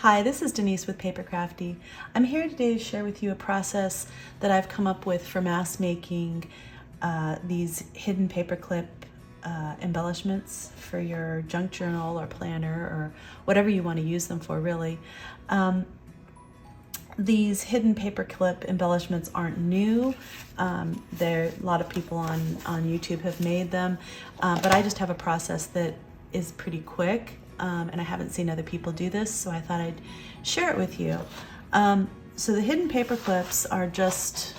Hi, this is Denise with Papercrafty. I'm here today to share with you a process that I've come up with for mass making these hidden paperclip embellishments for your junk journal or planner or whatever you want to use them for, really. These hidden paperclip embellishments aren't new. A lot of people on YouTube have made them, but I just have a process that is pretty quick. And I haven't seen other people do this, so I thought I'd share it with you. So the hidden paper clips are just,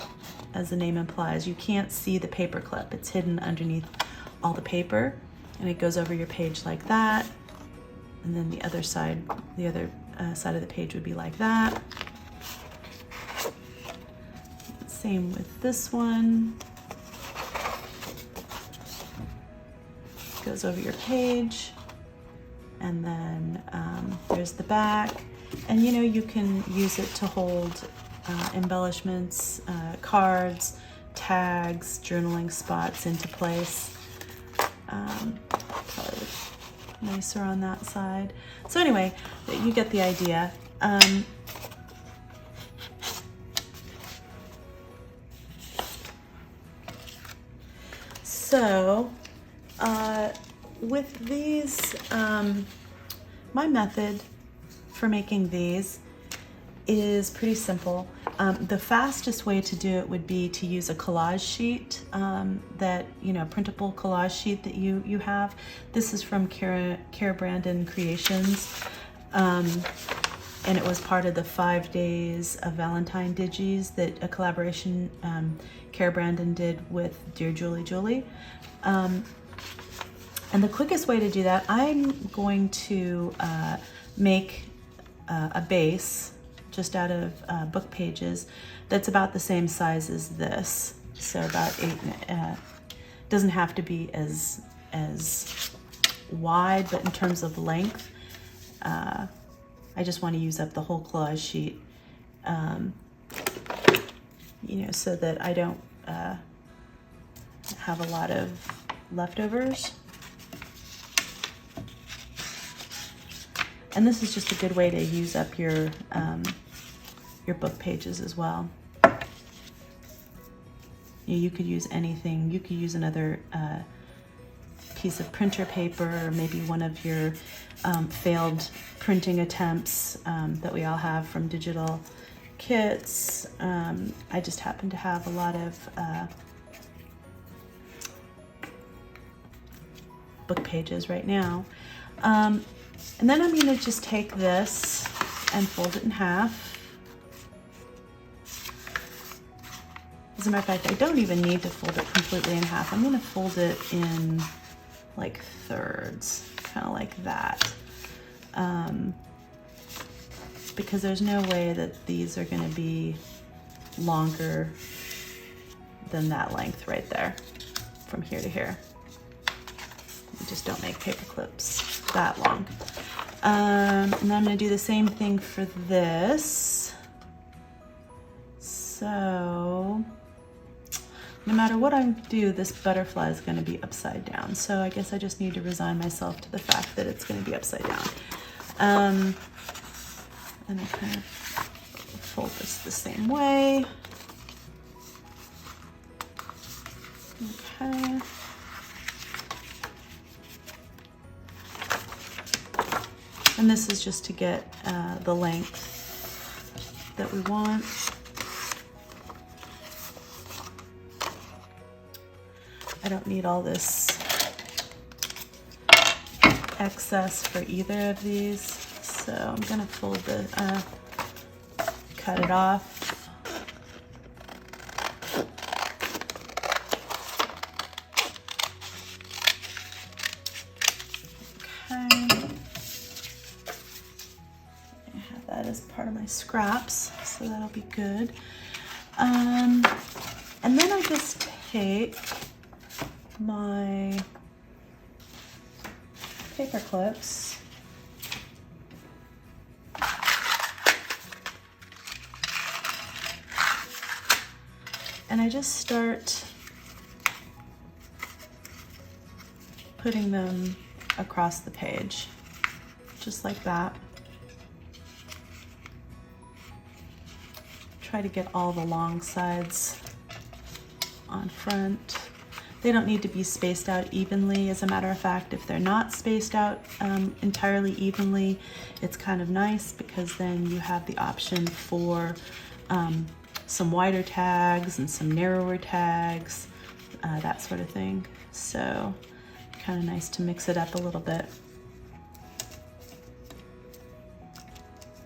as the name implies, you can't see the paper clip. It's hidden underneath all the paper, and it goes over your page like that. And then the other side of the page would be like that. Same with this one. Goes over your page. And then there's the back, and you can use it to hold embellishments, cards, tags, journaling spots into place. Probably look nicer on that side. So anyway, you get the idea. With these, my method for making these is pretty simple. The fastest way to do it would be to use a collage sheet, printable collage sheet that you have. This is from Cara Brandon Creations, and it was part of the 5 days of Valentine Digis, that a collaboration Cara Brandon did with DearJulieJulie. And the quickest way to do that, I'm going to make a base just out of book pages that's about the same size as this. So about 8, doesn't have to be as wide, but in terms of length, I just want to use up the whole collage sheet, so that I don't have a lot of leftovers. And this is just a good way to use up your book pages as well. You could use anything. You could use another piece of printer paper, or maybe one of your failed printing attempts that we all have from digital kits. I just happen to have a lot of book pages right now. And then I'm going to just take this and fold it in half. As a matter of fact, I don't even need to fold it completely in half. I'm going to fold it in like thirds, kind of like that. Because there's no way that these are going to be longer than that length right there, from here to here. You just don't make paper clips that long. And then I'm going to do the same thing for this. So no matter what I do, this butterfly is going to be upside down. So I guess I just need to resign myself to the fact that it's going to be upside down. And I kind of fold this the same way. Okay. And this is just to get the length that we want. I don't need all this excess for either of these, so I'm gonna cut it off. As part of my scraps, so that'll be good. And then I just take my paper clips and I just start putting them across the page, just like that. try to get all the long sides on front. They don't need to be spaced out evenly. As a matter of fact, if they're not spaced out entirely evenly, it's kind of nice because then you have the option for some wider tags and some narrower tags, that sort of thing. So kind of nice to mix it up a little bit.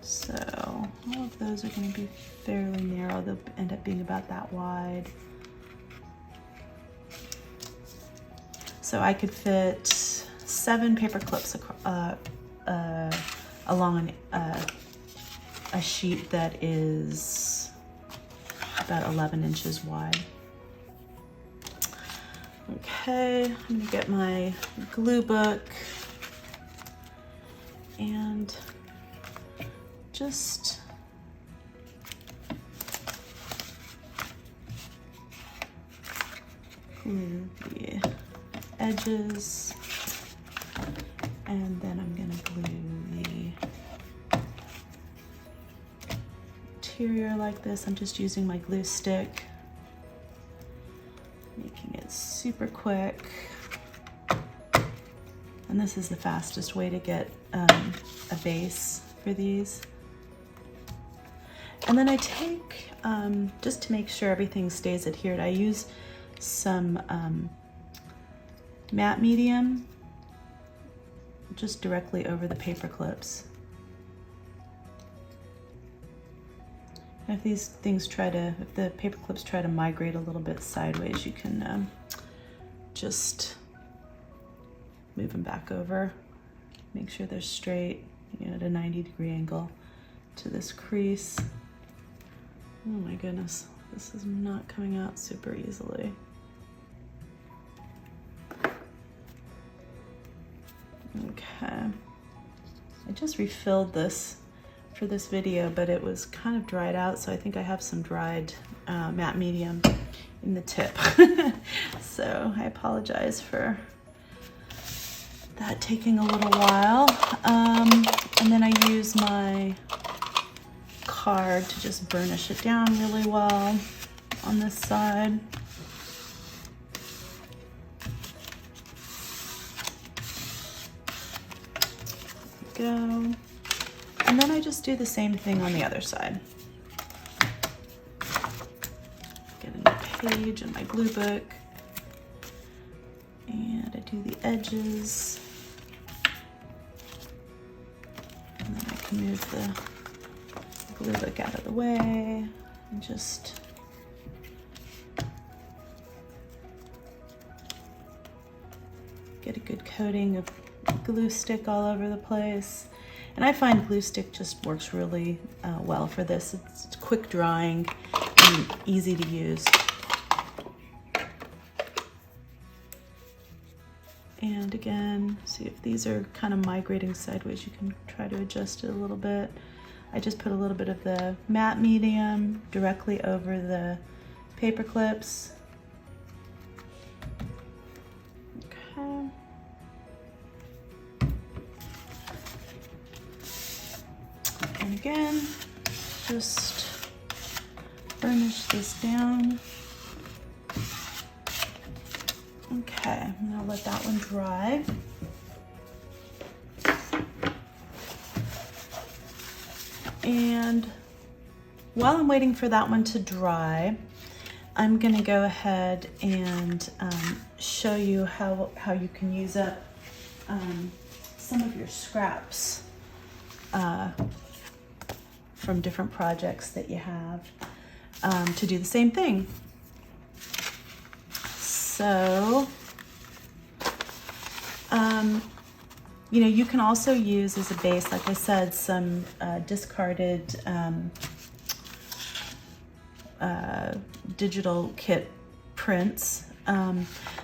So all of those are going to be fairly narrow. They'll end up being about that wide. So I could fit 7 paper clips along a sheet that is about 11 inches wide. Okay, I'm gonna get my glue book and just glue the edges, and then I'm gonna glue the interior like this. I'm just using my glue stick, making it super quick. And this is the fastest way to get a base for these. And then I take, just to make sure everything stays adhered, I use some matte medium just directly over the paper clips. And if these things if the paper clips try to migrate a little bit sideways, you can just move them back over. Make sure they're straight, at a 90-degree angle to this crease. Oh my goodness, this is not coming out super easily. Okay, I just refilled this for this video, but it was kind of dried out, so I think I have some dried matte medium in the tip. So I apologize for that taking a little while. And then I use my card to just burnish it down really well on this side. Go. And then I just do the same thing on the other side. Get a new page in my glue book, and I do the edges, and then I can move the glue book out of the way and just get a good coating of glue stick all over the place. And I find glue stick just works really well for this. It's quick drying and easy to use. And again, see if these are kind of migrating sideways, you can try to adjust it a little bit. I just put a little bit of the matte medium directly over the paper clips. Okay. And again, just burnish this down. Okay, now let that one dry. And while I'm waiting for that one to dry, I'm gonna go ahead and show you how you can use up some of your scraps from different projects that you have to do the same thing. So, you can also use as a base, like I said, some discarded digital kit prints.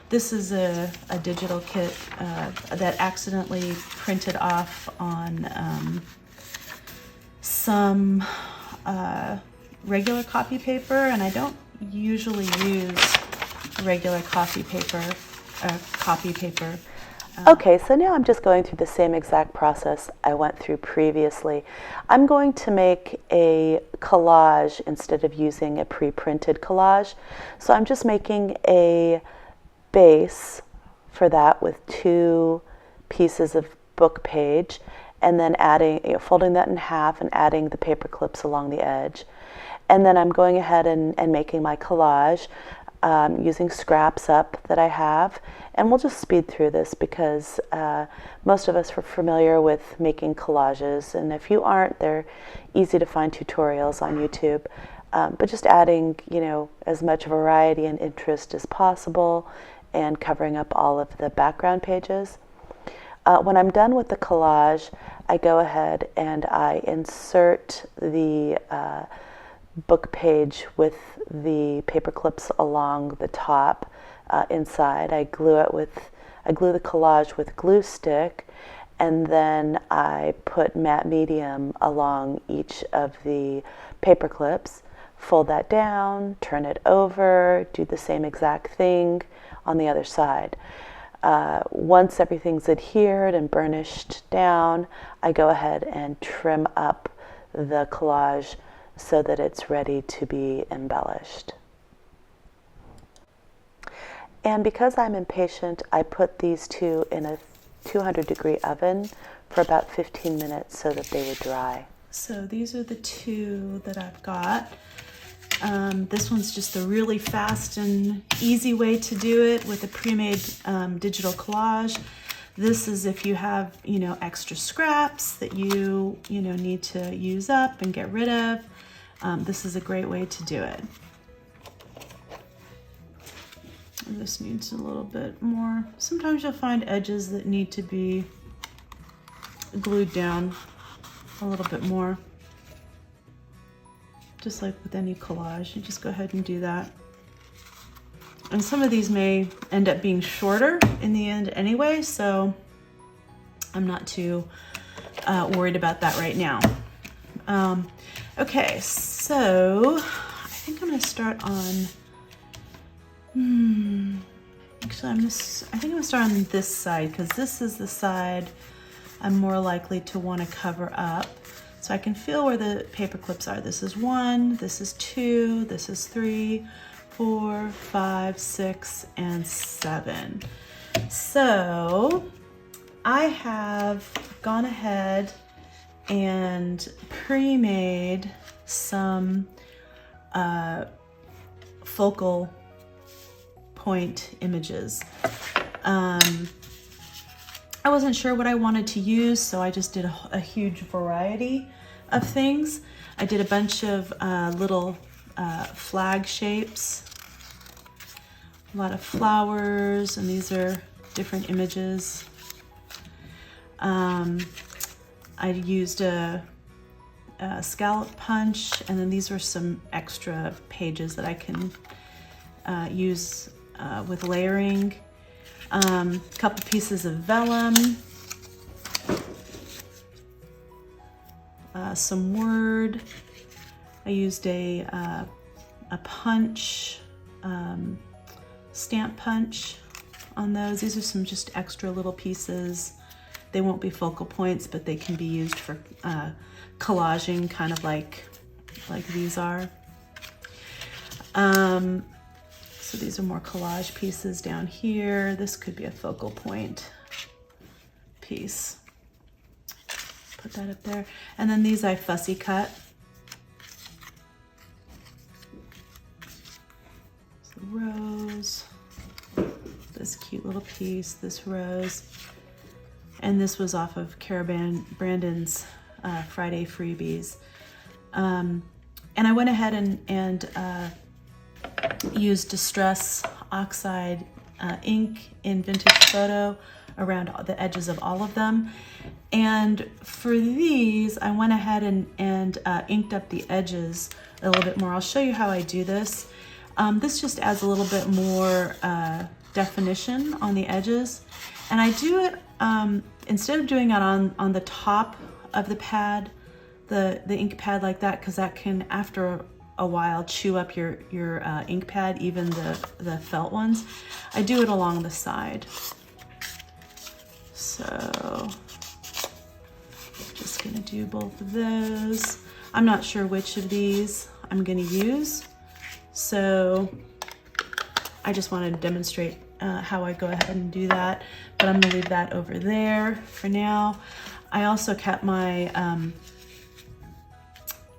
This is a digital kit that accidentally printed off on some regular copy paper, and I don't usually use regular copy paper. Okay, so now I'm just going through the same exact process I went through previously. I'm going to make a collage instead of using a pre-printed collage. So I'm just making a base for that with 2 pieces of book page, and then adding, folding that in half and adding the paper clips along the edge. And then I'm going ahead and making my collage using scraps up that I have. And we'll just speed through this because most of us are familiar with making collages. And if you aren't, they're easy to find tutorials on YouTube. But just adding, as much variety and interest as possible and covering up all of the background pages. When I'm done with the collage, I go ahead and I insert the book page with the paper clips along the top inside. I glue the collage with glue stick, and then I put matte medium along each of the paper clips, fold that down, turn it over, do the same exact thing on the other side. Once everything's adhered and burnished down, I go ahead and trim up the collage so that it's ready to be embellished. And because I'm impatient, I put these 2 in a 200-degree oven for about 15 minutes so that they would dry. So these are the 2 that I've got. This one's just a really fast and easy way to do it with a pre-made digital collage. This is if you have, extra scraps that you need to use up and get rid of. This is a great way to do it. This needs a little bit more. Sometimes you'll find edges that need to be glued down a little bit more. Just like with any collage, you just go ahead and do that. And some of these may end up being shorter in the end anyway, so I'm not too worried about that right now. Okay, so I think I'm gonna start on, actually I think I'm gonna start on this side because this is the side I'm more likely to wanna cover up. So I can feel where the paper clips are. This is 1, this is 2, this is 3, 4, 5, 6, and 7. So I have gone ahead and pre-made some focal point images. I wasn't sure what I wanted to use, so I just did a huge variety of things. I did a bunch of little flag shapes, a lot of flowers, and these are different images. I used a scallop punch, and then these were some extra pages that I can use with layering. A couple pieces of vellum, some word. I used a punch, stamp punch on those. These are some just extra little pieces. They won't be focal points, but they can be used for collaging, kind of like these are. So these are more collage pieces down here. This could be a focal point piece. Put that up there. And then these I fussy cut. So rose, this cute little piece, this rose. And this was off of Cara Brandon's Friday freebies. And I went ahead and used Distress Oxide ink in Vintage Photo around the edges of all of them. And for these, I went ahead and inked up the edges a little bit more. I'll show you how I do this. This just adds a little bit more definition on the edges. And I do it, instead of doing it on the top of the pad, the ink pad like that, because that can, after a while, chew up your ink pad, even the felt ones. I do it along the side. So just gonna do both of those. I'm not sure which of these I'm gonna use, so I just wanted to demonstrate how I go ahead and do that, but I'm gonna leave that over there for now. I also kept my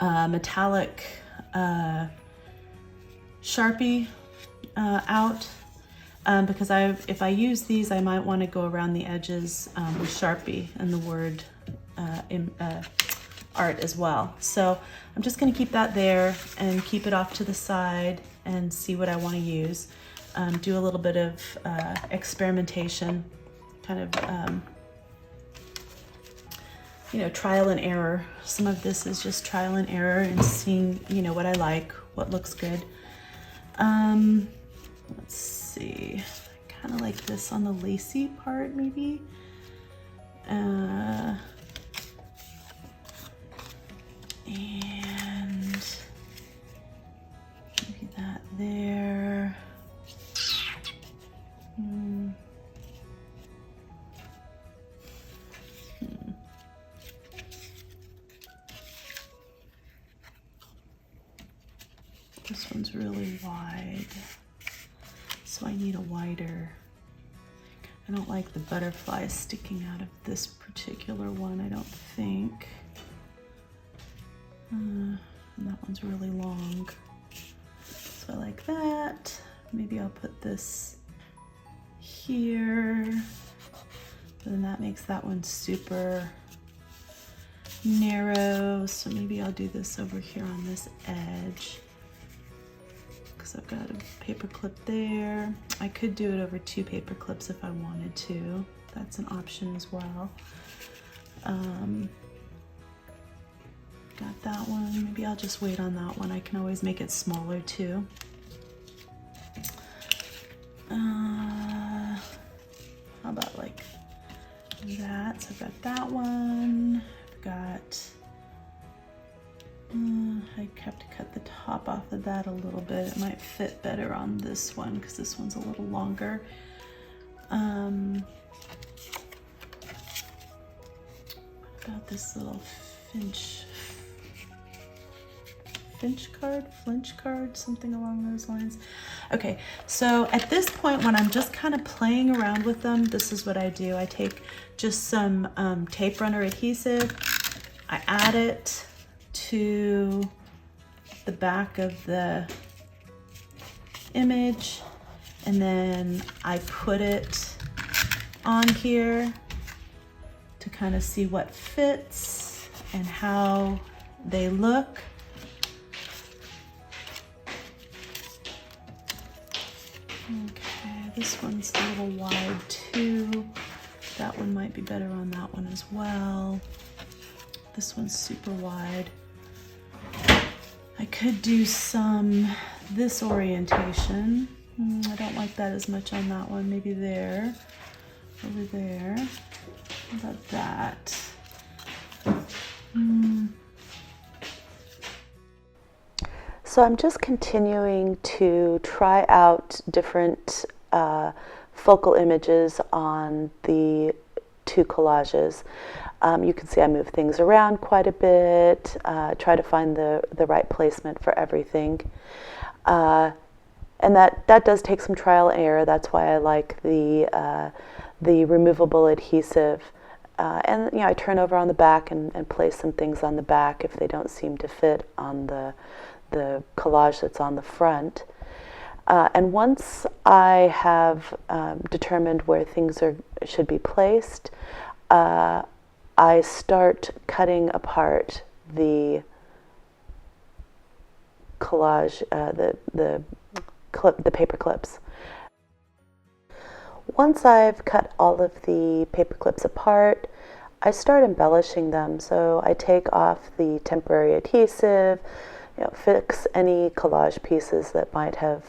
metallic Sharpie out because if I use these, I might want to go around the edges with Sharpie and the word art as well. So I'm just going to keep that there and keep it off to the side and see what I want to use. Do a little bit of experimentation, kind of you know, trial and error. Some of this is just trial and error and seeing, you know, what I like, what looks good. Let's see, I kind of like this on the lacy part maybe. And maybe that there. This one's really wide, so I need a wider. I don't like the butterflies sticking out of this particular one, I don't think. And that one's really long. So I like that. Maybe I'll put this here. Then that makes that one super narrow. So maybe I'll do this over here on this edge, because I've got a paper clip there. I could do it over 2 paper clips if I wanted to. That's an option as well. Got that one. Maybe I'll just wait on that one. I can always make it smaller too. How about like that? So I've got that one. I've got I have to cut the top off of that a little bit. It might fit better on this one because this one's a little longer. What about this little flinch card, something along those lines. Okay, so at this point when I'm just kind of playing around with them, this is what I do. I take just some tape runner adhesive, I add it to the back of the image, and then I put it on here to kind of see what fits and how they look. Okay, this one's a little wide too. That one might be better on that one as well. This one's super wide. I could do this orientation. I don't like that as much on that one. Maybe there, over there. How about that? So I'm just continuing to try out different focal images on the 2 collages. You can see I move things around quite a bit, try to find the right placement for everything. And that does take some trial and error. That's why I like the removable adhesive. And you know, I turn over on the back and place some things on the back if they don't seem to fit on the collage that's on the front. And once I have determined where things should be placed, I start cutting apart the collage, the paper clips. Once I've cut all of the paper clips apart, I start embellishing them. So I take off the temporary adhesive, fix any collage pieces that might have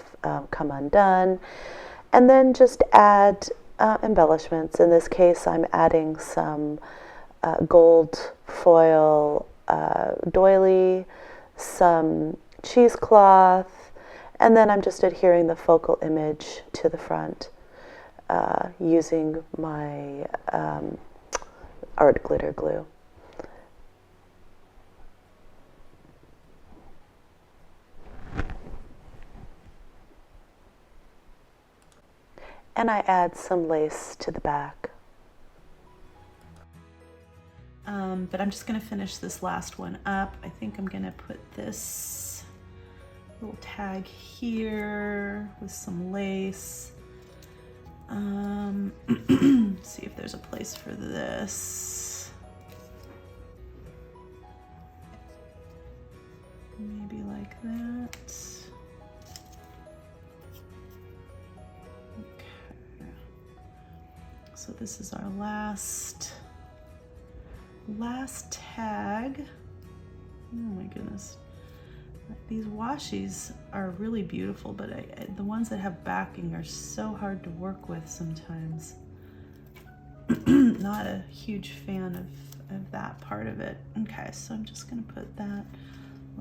come undone, and then just add embellishments. In this case, I'm adding some gold foil doily, some cheesecloth, and then I'm just adhering the focal image to the front. using my art glitter glue. And I add some lace to the back. But I'm just going to finish this last one up. I think I'm going to put this little tag here with some lace. See if there's a place for this. Maybe like that. Okay. So this is our last tag. Oh my goodness. These washies are really beautiful, but the ones that have backing are so hard to work with sometimes. Not a huge fan of that part of it. Okay, so I'm just gonna put that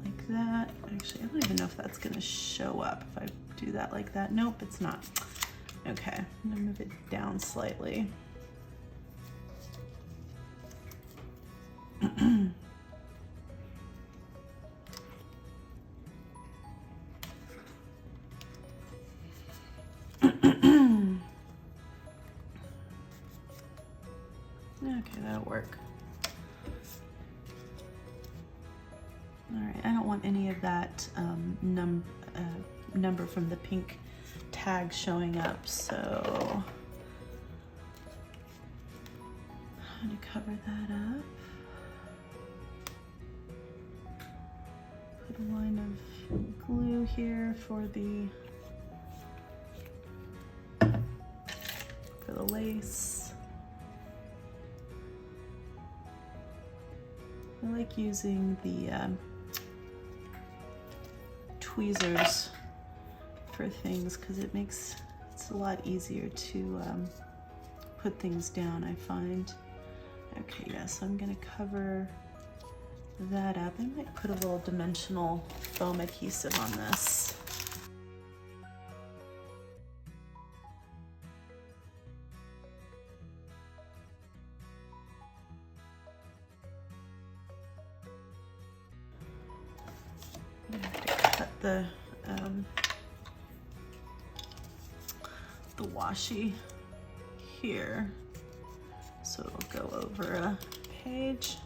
like that. Actually, I don't even know if that's gonna show up if I do that like that. Nope, it's not. Okay, I'm gonna move it down slightly. Okay, that'll work. All right, I don't want any of that number from the pink tag showing up, so I'm gonna cover that up. Put a line of glue here for the lace. I like using the tweezers for things because it's a lot easier to put things down, I find. Okay, yeah, so I'm gonna cover that up. I might put a little dimensional foam adhesive on this. I have to cut the washi here so it'll go over a page.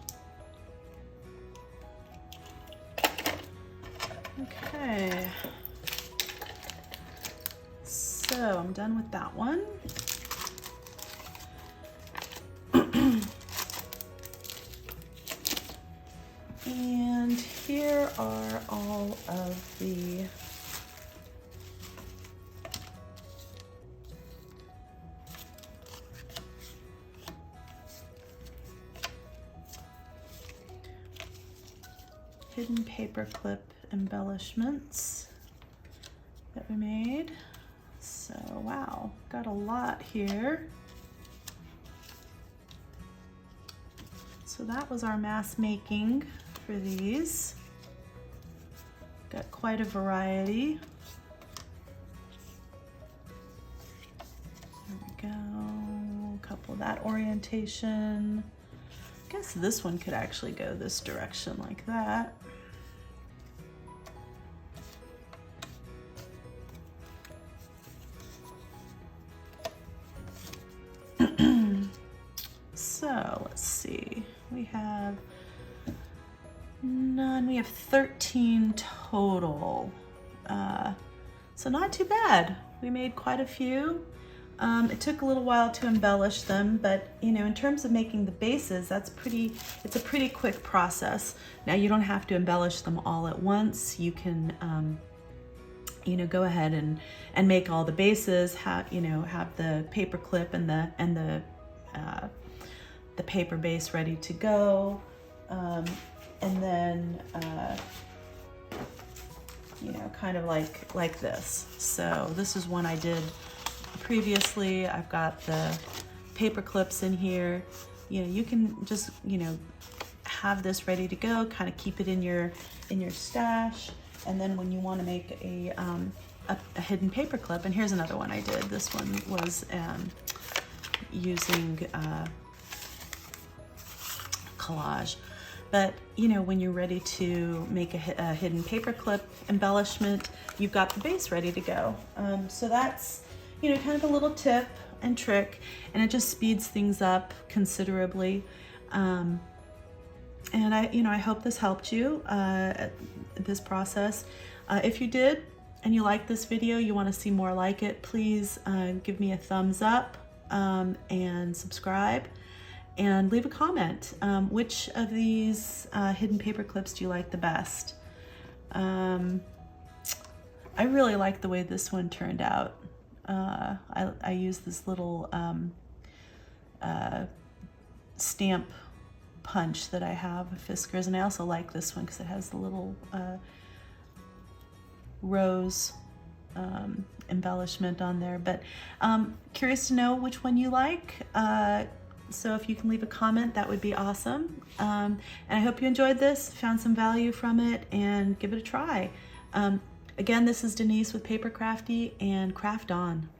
Okay, so I'm done with that one. And here are all of the hidden paperclip embellishments that we made. So wow, got a lot here. So that was our mass making for these. Got quite a variety. There we go, a couple of that orientation. I guess this one could actually go this direction like that. So let's see, we have 13 total. So not too bad. We made quite a few. It took a little while to embellish them, but you know, in terms of making the bases, it's a pretty quick process. Now you don't have to embellish them all at once. You can, you know, go ahead and make all the bases. Have the paper clip and the paper base ready to go, and then you know, kind of like this. So this is one I did previously. I've got the paper clips in here. You know, you can just, you know, have this ready to go, kind of keep it in your stash, and then when you want to make a hidden paper clip. And here's another one I did. This one was using collage. But you know, when you're ready to make a hidden paperclip embellishment, you've got the base ready to go. So that's, you know, kind of a little tip and trick, and it just speeds things up considerably. And I hope this helped you, this process. If you did and you like this video, you want to see more like it, please give me a thumbs up and subscribe. And leave a comment. Which of these hidden paper clips do you like the best? I really like the way this one turned out. I used this little stamp punch that I have of Fischer's, and I also like this one because it has the little rose embellishment on there. But curious to know which one you like. So if you can leave a comment, that would be awesome. And I hope you enjoyed this, found some value from it, and give it a try. Again, this is Denise with Paper Crafty, and craft on.